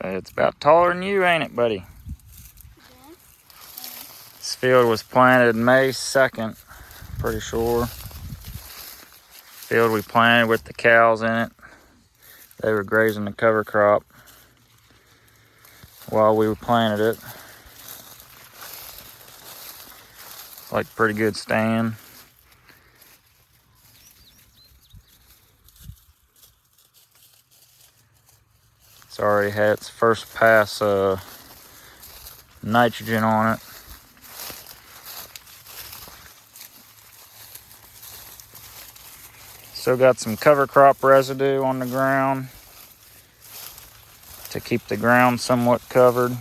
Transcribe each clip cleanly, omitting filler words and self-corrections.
So it's about taller than you, ain't it, buddy? Yeah. This field was planted May 2nd, pretty sure. Field we planted with the cows in it. They were grazing the cover crop while we planted it. Like pretty good stand. It's already had its first pass nitrogen on it. Still got some cover crop residue on the ground to keep the ground somewhat covered.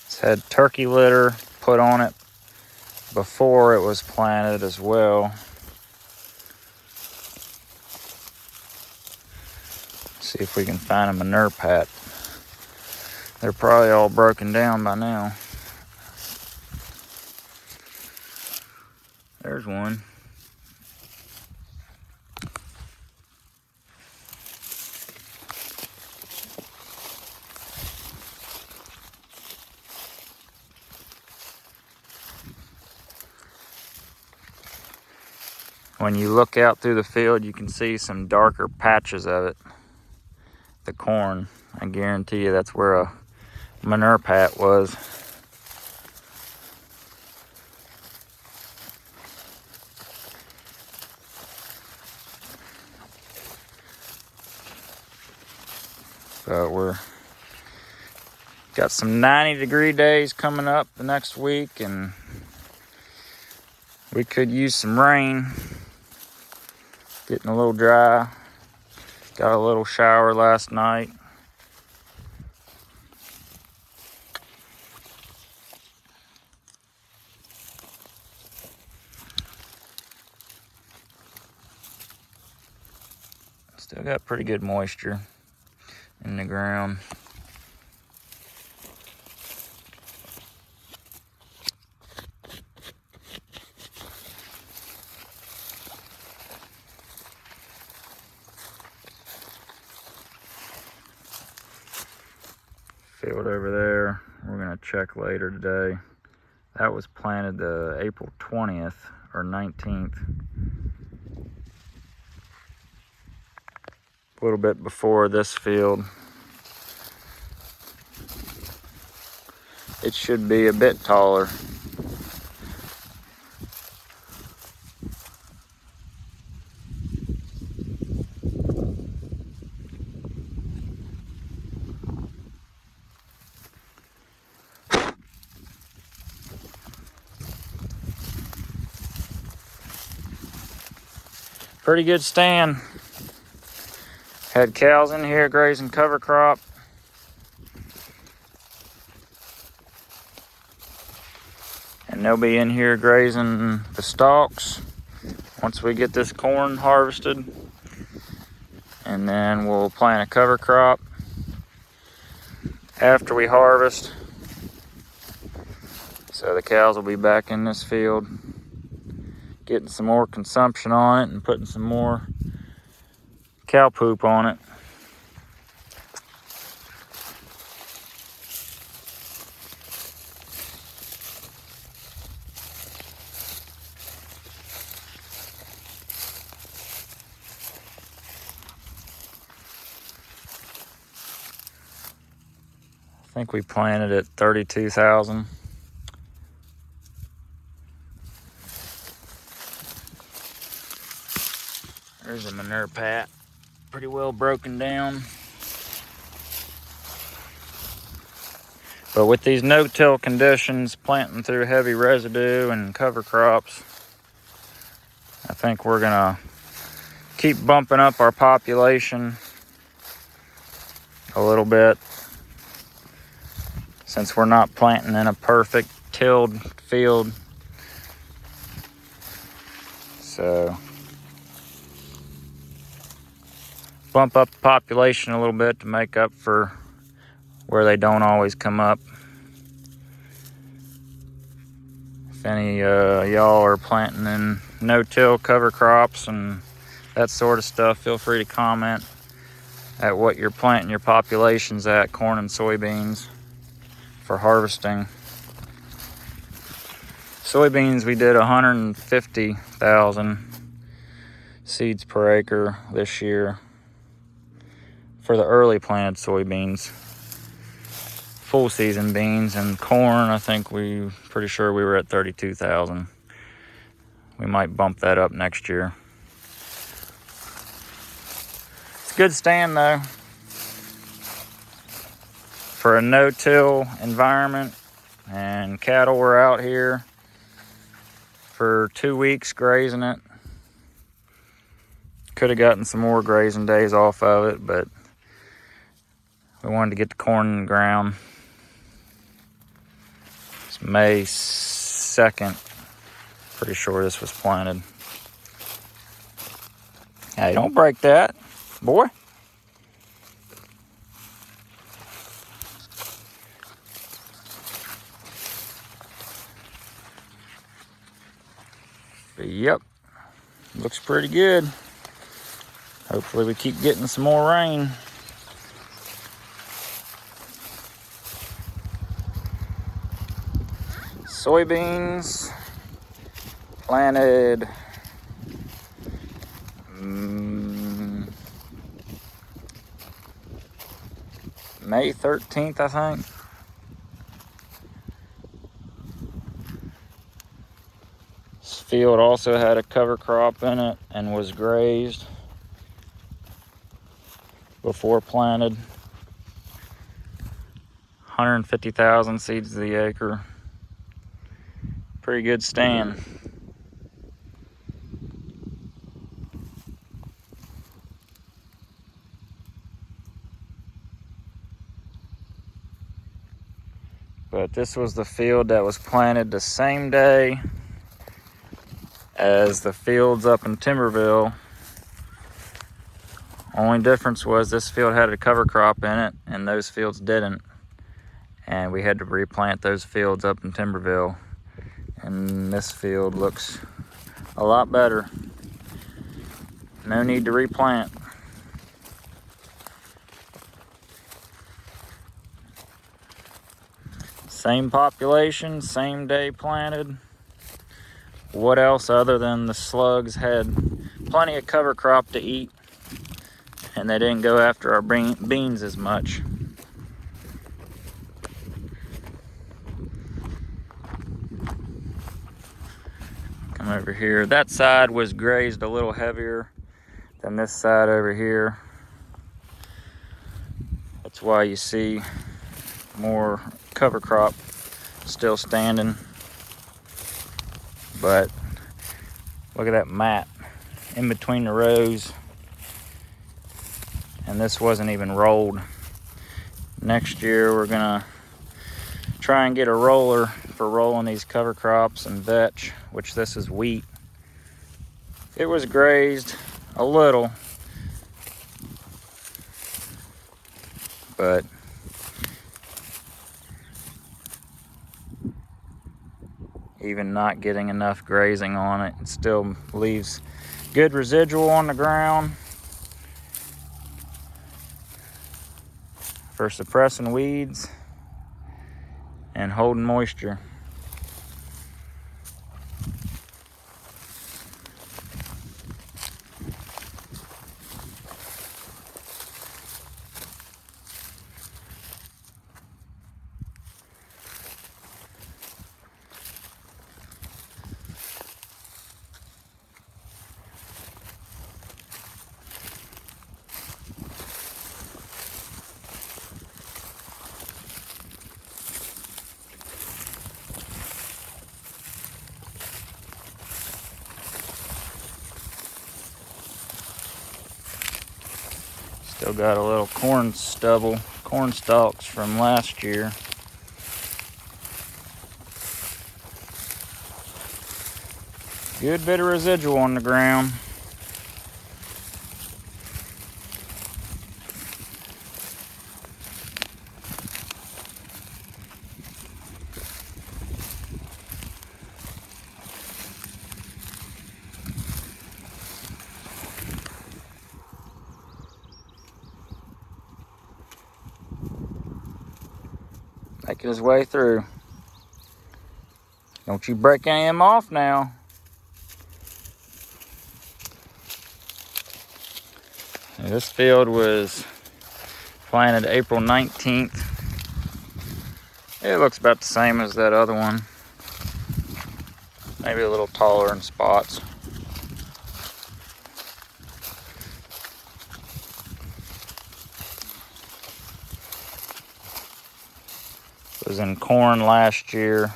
It's had turkey litter put on it before it was planted as well. See if we can find a manure pat. They're probably all broken down by now. There's one. When you look out through the field, you can see some darker patches of it. The corn, I guarantee you that's where a manure pat was. But we're got some 90-degree days coming up the next week, and we could use some rain. Getting a little dry. Got a little shower last night. Still got pretty good moisture in the ground. Field over there, we're gonna check later today. That was planted April 20th or 19th. A little bit before this field. It should be a bit taller. Pretty good stand. Had cows in here grazing cover crop. And they'll be in here grazing the stalks once we get this corn harvested. And then we'll plant a cover crop after we harvest. So the cows will be back in this field, getting some more consumption on it and putting some more cow poop on it. I think we planted at 32,000. There's a manure pat, pretty well broken down. But with these no-till conditions, planting through heavy residue and cover crops, I think we're gonna keep bumping up our population a little bit, since we're not planting in a perfect tilled field. So bump up the population a little bit to make up for where they don't always come up. If any y'all are planting in no-till cover crops and that sort of stuff. Feel free to comment at what you're planting your populations at, corn and soybeans, for harvesting. Soybeans, we did 150,000 seeds per acre this year for the early planted soybeans. Full season beans and corn, I think pretty sure we were at 32,000. We might bump that up next year. It's a good stand though. For a no-till environment, and cattle were out here for 2 weeks grazing it. Could have gotten some more grazing days off of it, but we wanted to get the corn in the ground. It's May 2nd. Pretty sure this was planted. Hey, don't break that, boy. But yep, looks pretty good. Hopefully we keep getting some more rain. Soybeans planted May 13th, I think. This field also had a cover crop in it and was grazed before planted. 150,000 seeds to the acre. Pretty good stand. But this was the field that was planted the same day as the fields up in Timberville. Only difference was this field had a cover crop in it and those fields didn't. And we had to replant those fields up in Timberville. And this field looks a lot better. No need to replant. Same population, same day planted. What else other than the slugs had plenty of cover crop to eat, and they didn't go after our beans as much. Come over here. That side was grazed a little heavier than this side over here. That's why you see more cover crop still standing. But look at that mat in between the rows, and this wasn't even rolled. Next year we're gonna try and get a roller for rolling these cover crops and vetch, which this is wheat. It was grazed a little, but even not getting enough grazing on it, it still leaves good residual on the ground for suppressing weeds and holding moisture. Still got a little corn stubble, corn stalks from last year. Good bit of residual on the ground. Making his way through. Don't you break any of them off now. And this field was planted April 19th. It looks about the same as that other one. Maybe a little taller in spots. It was in corn last year.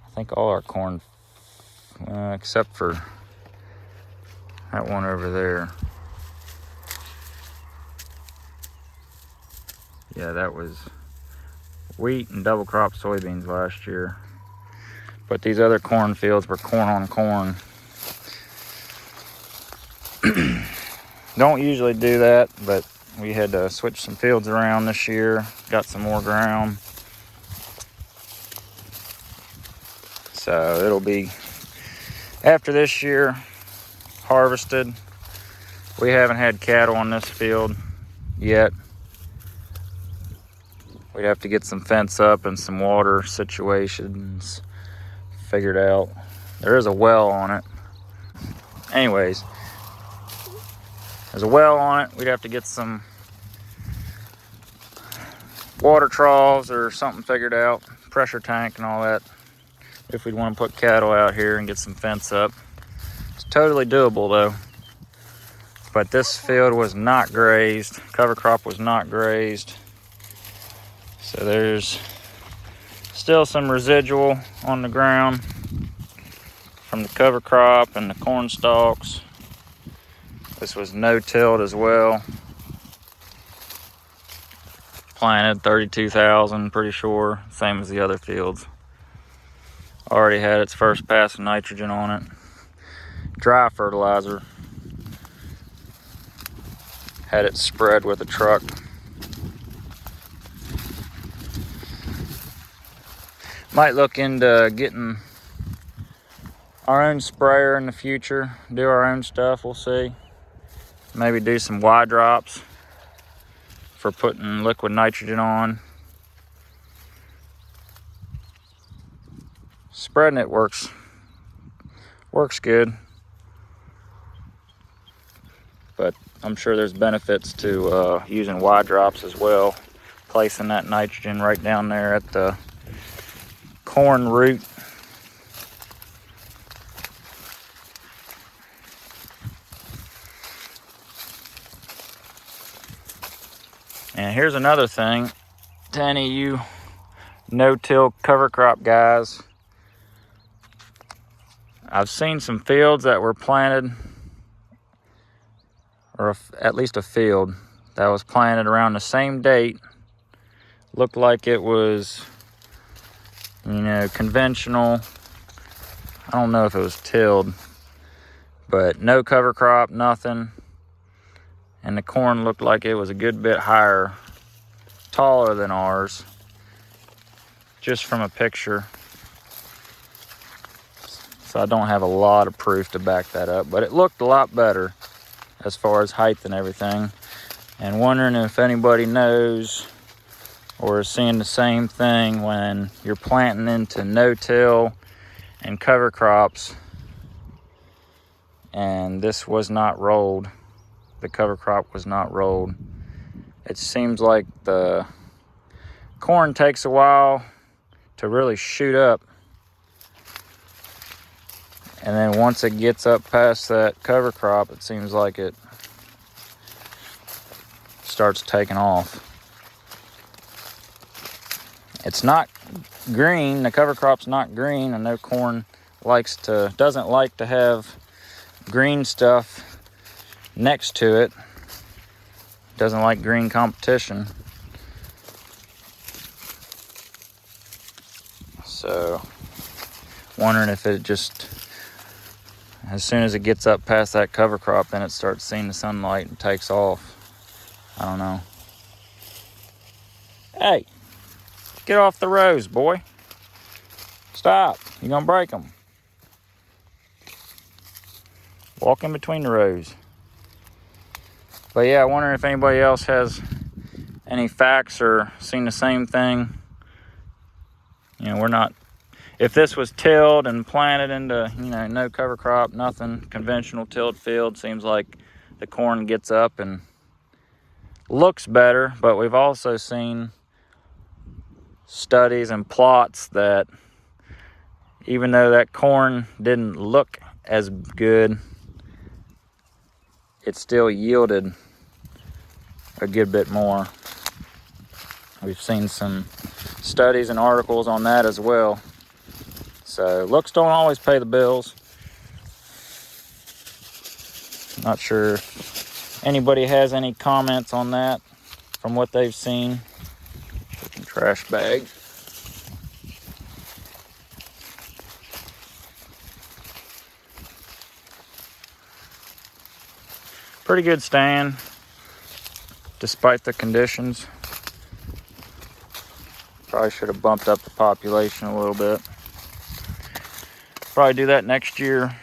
I think all our corn, except for that one over there. Yeah, that was wheat and double crop soybeans last year. But these other corn fields were corn on corn. Don't usually do that, but we had to switch some fields around this year. Got some more ground. So it'll be, after this year, harvested. We haven't had cattle on this field yet. We'd have to get some fence up and some water situations figured out. There is a well on it. Anyways, there's a well on it. We'd have to get some water troughs or something figured out, pressure tank and all that, if we'd want to put cattle out here and get some fence up. It's totally doable though. But this field was not grazed. Cover crop was not grazed. So there's still some residual on the ground from the cover crop and the corn stalks. This was no-tilled as well. Planted 32,000, pretty sure, same as the other fields. Already had its first pass of nitrogen on it. Dry fertilizer. Had it spread with a truck. Might look into getting our own sprayer in the future. Do our own stuff, we'll see. Maybe do some Y drops for putting liquid nitrogen on. Spreading it works good. But I'm sure there's benefits to using Y drops as well. Placing that nitrogen right down there at the corn root. And here's another thing to any of you no-till cover crop guys. I've seen some fields that were planted, or at least a field that was planted around the same date. Looked like it was, conventional. I don't know if it was tilled, but no cover crop, nothing. And the corn looked like it was a good bit higher, taller than ours, just from a picture. So I don't have a lot of proof to back that up, but it looked a lot better as far as height and everything. And wondering if anybody knows or is seeing the same thing when you're planting into no-till and cover crops, and this was not rolled. The cover crop was not rolled. It seems like the corn takes a while to really shoot up, and then once it gets up past that cover crop, it seems like it starts taking off. It's not green. The cover crop's not green. I know corn doesn't like to have green stuff next to it. Doesn't like green competition. So, wondering if it just, as soon as it gets up past that cover crop, then it starts seeing the sunlight and takes off. I don't know. Hey, get off the rows, boy. Stop. You're gonna break them. Walk in between the rows. But yeah, I wonder if anybody else has any facts or seen the same thing. You know, we're not, if this was tilled and planted into, you know, no cover crop, nothing, conventional tilled field, seems like the corn gets up and looks better. But we've also seen studies and plots that even though that corn didn't look as good, it still yielded a good bit more. We've seen some studies and articles on that as well. So looks don't always pay the bills. Not sure if anybody has any comments on that from what they've seen. Trash bag. Pretty good stand despite the conditions. Probably should have bumped up the population a little bit. Probably do that next year.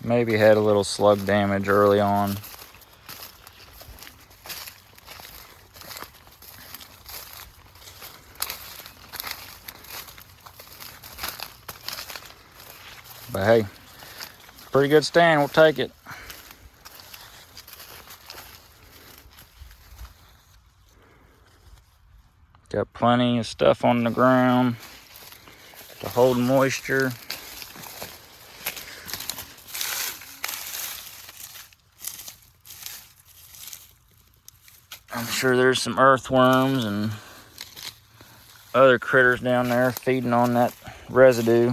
Maybe had a little slug damage early on. But hey, pretty good stand, we'll take it. Got plenty of stuff on the ground to hold moisture. I'm sure there's some earthworms and other critters down there feeding on that residue.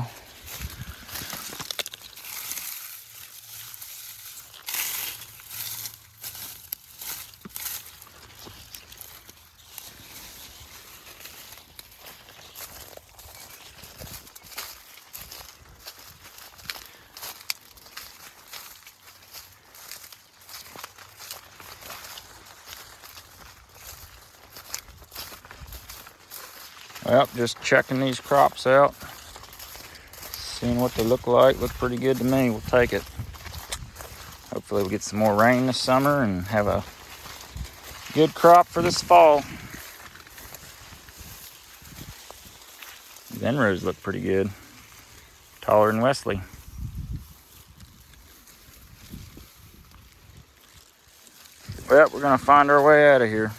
Well, just checking these crops out, seeing what they look like. Look pretty good to me. We'll take it. Hopefully we'll get some more rain this summer and have a good crop for this fall. These Enros look pretty good. Taller than Wesley. Well, we're gonna find our way out of here.